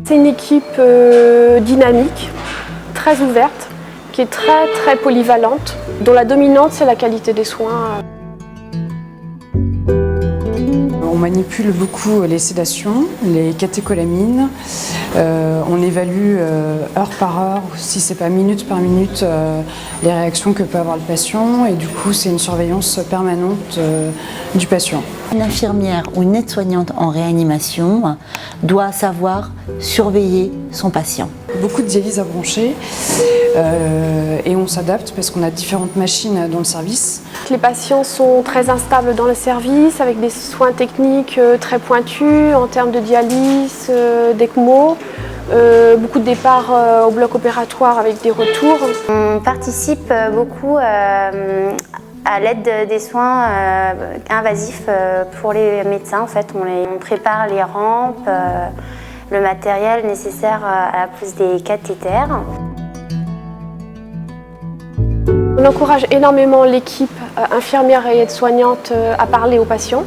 C'est une équipe dynamique, très ouverte, qui est très polyvalente, dont la dominante c'est la qualité des soins. On manipule beaucoup les sédations, les catécholamines. On évalue heure par heure, si c'est pas minute par minute, les réactions que peut avoir le patient. Et du coup, c'est une surveillance permanente du patient. Une infirmière ou une aide-soignante en réanimation doit savoir surveiller son patient. Beaucoup de dialyse à broncher et on s'adapte parce qu'on a différentes machines dans le service. Les patients sont très instables dans le service avec des soins techniques très pointus en termes de dialyse, d'ECMO. Beaucoup de départs au bloc opératoire avec des retours. On participe beaucoup à l'aide des soins invasifs pour les médecins. En fait, on prépare les rampes, le matériel nécessaire à la pose des cathéters. On encourage énormément l'équipe infirmière et aide-soignante à parler aux patients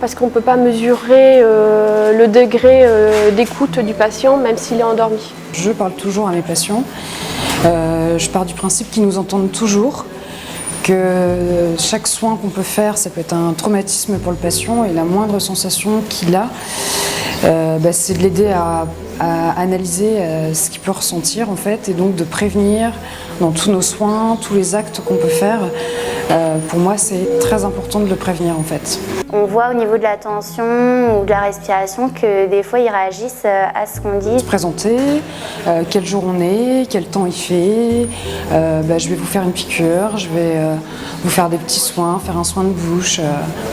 parce qu'on ne peut pas mesurer le degré d'écoute du patient même s'il est endormi. Je parle toujours à mes patients. Je pars du principe qu'ils nous entendent toujours, que chaque soin qu'on peut faire, ça peut être un traumatisme pour le patient et la moindre sensation qu'il a, c'est de l'aider à analyser ce qu'il peut ressentir en fait et donc de prévenir dans tous nos soins, tous les actes qu'on peut faire. Pour moi, c'est très important de le prévenir en fait. On voit au niveau de la tension ou de la respiration que des fois ils réagissent à ce qu'on dit. Se présenter, quel jour on est, quel temps il fait, je vais vous faire une piqûre, je vais vous faire des petits soins, faire un soin de bouche,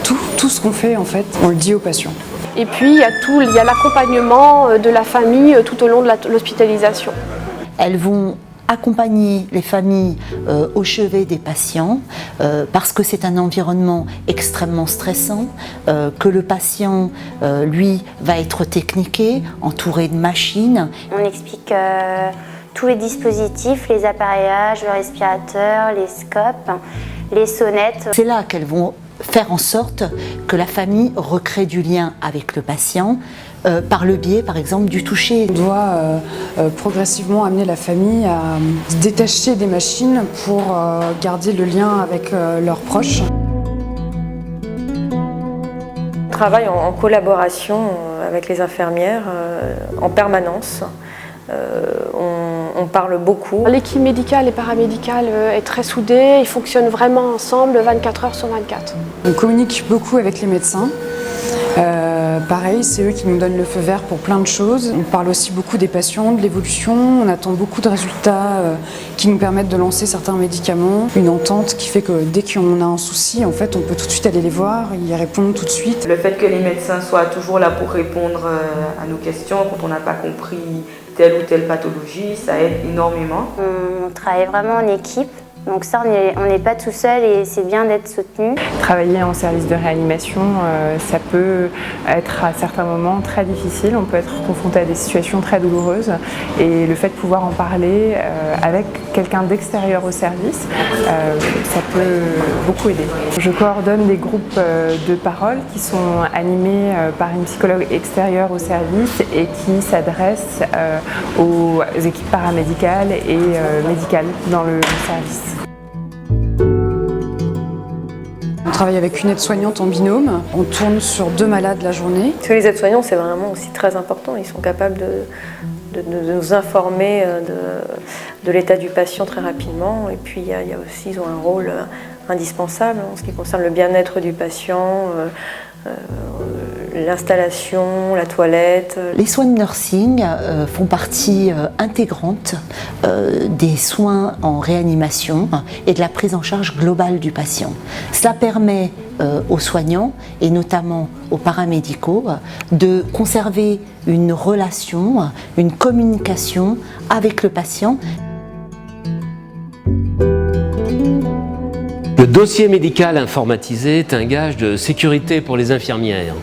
tout ce qu'on fait en fait, on le dit aux patients. Et puis il y a l'accompagnement de la famille tout au long de l'hospitalisation. Elles vont accompagner les familles au chevet des patients parce que c'est un environnement extrêmement stressant, que le patient, lui, va être techniqué, entouré de machines. On explique tous les dispositifs, les appareillages, le respirateur, les scopes, les sonnettes. C'est là qu'elles vont faire en sorte que la famille recrée du lien avec le patient par le biais, par exemple, du toucher. On doit progressivement amener la famille à se détacher des machines pour garder le lien avec leurs proches. On travaille en collaboration avec les infirmières en permanence. On parle beaucoup. L'équipe médicale et paramédicale est très soudée, ils fonctionnent vraiment ensemble 24 heures sur 24. On communique beaucoup avec les médecins. Pareil, c'est eux qui nous donnent le feu vert pour plein de choses. On parle aussi beaucoup des patients, de l'évolution. On attend beaucoup de résultats qui nous permettent de lancer certains médicaments. Une entente qui fait que dès qu'on a un souci, en fait, on peut tout de suite aller les voir, ils répondent tout de suite. Le fait que les médecins soient toujours là pour répondre à nos questions quand on n'a pas compris telle ou telle pathologie, ça aide énormément. On travaille vraiment en équipe. Donc ça, on n'est pas tout seul et c'est bien d'être soutenu. Travailler en service de réanimation, ça peut être à certains moments très difficile. On peut être confronté à des situations très douloureuses et le fait de pouvoir en parler avec quelqu'un d'extérieur au service, ça peut beaucoup aider. Je coordonne des groupes de parole qui sont animés par une psychologue extérieure au service et qui s'adressent aux équipes paramédicales et médicales dans le service. On travaille avec une aide-soignante en binôme, on tourne sur 2 malades la journée. Parce que les aides-soignants, c'est vraiment aussi très important. Ils sont capables de nous informer de l'état du patient très rapidement. Et puis, il y a aussi, ils ont un rôle indispensable en ce qui concerne le bien-être du patient, l'installation, la toilette. Les soins de nursing font partie intégrante des soins en réanimation et de la prise en charge globale du patient. Cela permet aux soignants et notamment aux paramédicaux de conserver une relation, une communication avec le patient. Le dossier médical informatisé est un gage de sécurité pour les infirmières.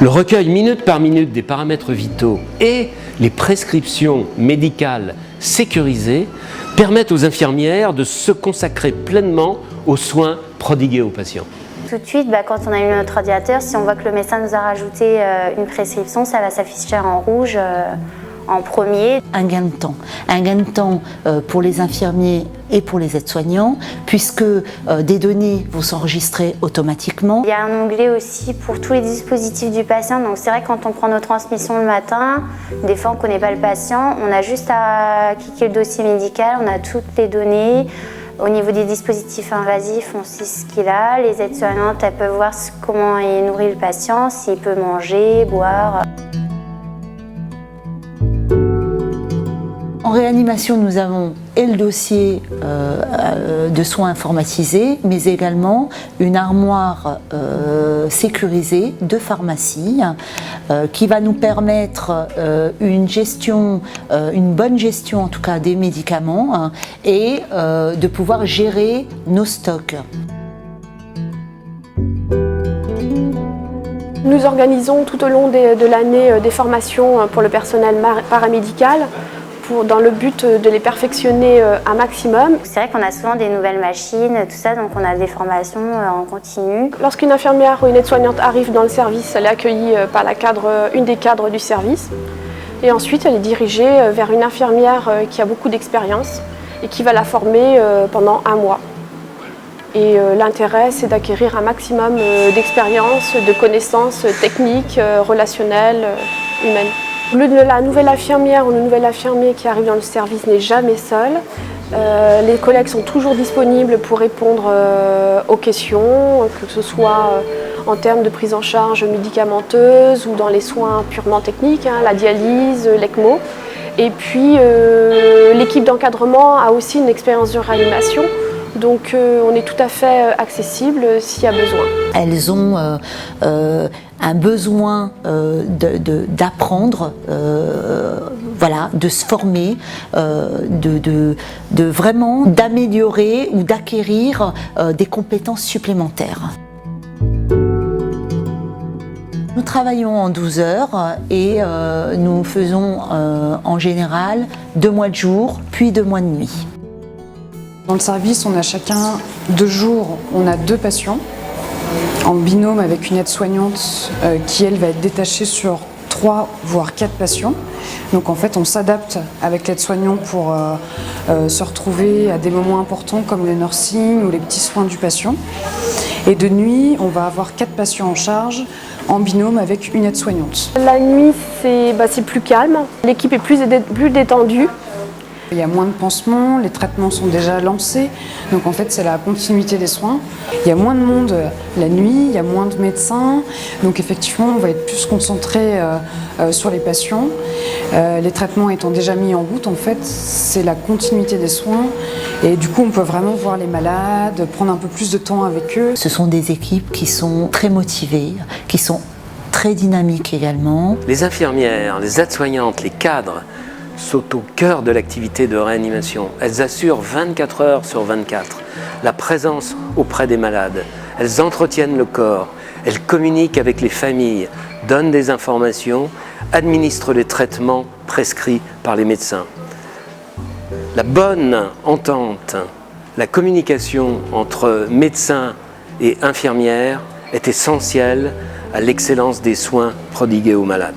Le recueil minute par minute des paramètres vitaux et les prescriptions médicales sécurisées permettent aux infirmières de se consacrer pleinement aux soins prodigués aux patients. Tout de suite, quand on allume notre ordinateur, si on voit que le médecin nous a rajouté une prescription, ça va s'afficher en rouge en premier. Un gain de temps pour les infirmiers et pour les aides-soignants, puisque des données vont s'enregistrer automatiquement. Il y a un onglet aussi pour tous les dispositifs du patient, donc c'est vrai que quand on prend nos transmissions le matin, des fois on ne connaît pas le patient, on a juste à cliquer le dossier médical, on a toutes les données. Au niveau des dispositifs invasifs, on sait ce qu'il a. Les aides-soignantes, elles peuvent voir comment est nourri le patient, s'il peut manger, boire. En réanimation, nous avons et le dossier de soins informatisés, mais également une armoire sécurisée de pharmacie qui va nous permettre une bonne gestion en tout cas des médicaments et de pouvoir gérer nos stocks. Nous organisons tout au long de l'année des formations pour le personnel paramédical dans le but de les perfectionner un maximum. C'est vrai qu'on a souvent des nouvelles machines, tout ça, donc on a des formations en continu. Lorsqu'une infirmière ou une aide-soignante arrive dans le service, elle est accueillie par une des cadres du service. Et ensuite, elle est dirigée vers une infirmière qui a beaucoup d'expérience et qui va la former pendant 1 mois. Et l'intérêt, c'est d'acquérir un maximum d'expérience, de connaissances techniques, relationnelles, humaines. La nouvelle infirmière ou le nouvel infirmier qui arrive dans le service n'est jamais seul. Les collègues sont toujours disponibles pour répondre aux questions, que ce soit en termes de prise en charge médicamenteuse ou dans les soins purement techniques, la dialyse, l'ECMO. Et puis l'équipe d'encadrement a aussi une expérience de réanimation. Donc on est tout à fait accessible s'il y a besoin. Elles ont un besoin d'apprendre, de se former, vraiment d'améliorer ou d'acquérir des compétences supplémentaires. Nous travaillons en 12 heures et nous faisons en général 2 mois de jour, puis 2 mois de nuit. Dans le service, on a chacun 2 jours, on a 2 patients en binôme avec une aide-soignante qui, elle, va être détachée sur 3 voire 4 patients. Donc en fait, on s'adapte avec l'aide-soignant pour se retrouver à des moments importants comme le nursing ou les petits soins du patient. Et de nuit, on va avoir 4 patients en charge en binôme avec une aide-soignante. La nuit, c'est plus calme, l'équipe est plus détendue. Il y a moins de pansements, les traitements sont déjà lancés, donc en fait c'est la continuité des soins. Il y a moins de monde la nuit, il y a moins de médecins, donc effectivement on va être plus concentré sur les patients. Les traitements étant déjà mis en route, en fait c'est la continuité des soins et du coup on peut vraiment voir les malades, prendre un peu plus de temps avec eux. Ce sont des équipes qui sont très motivées, qui sont très dynamiques également. Les infirmières, les aides-soignantes, les cadres sont au cœur de l'activité de réanimation. Elles assurent 24 heures sur 24 la présence auprès des malades. Elles entretiennent le corps, elles communiquent avec les familles, donnent des informations, administrent les traitements prescrits par les médecins. La bonne entente, la communication entre médecins et infirmières est essentielle à l'excellence des soins prodigués aux malades.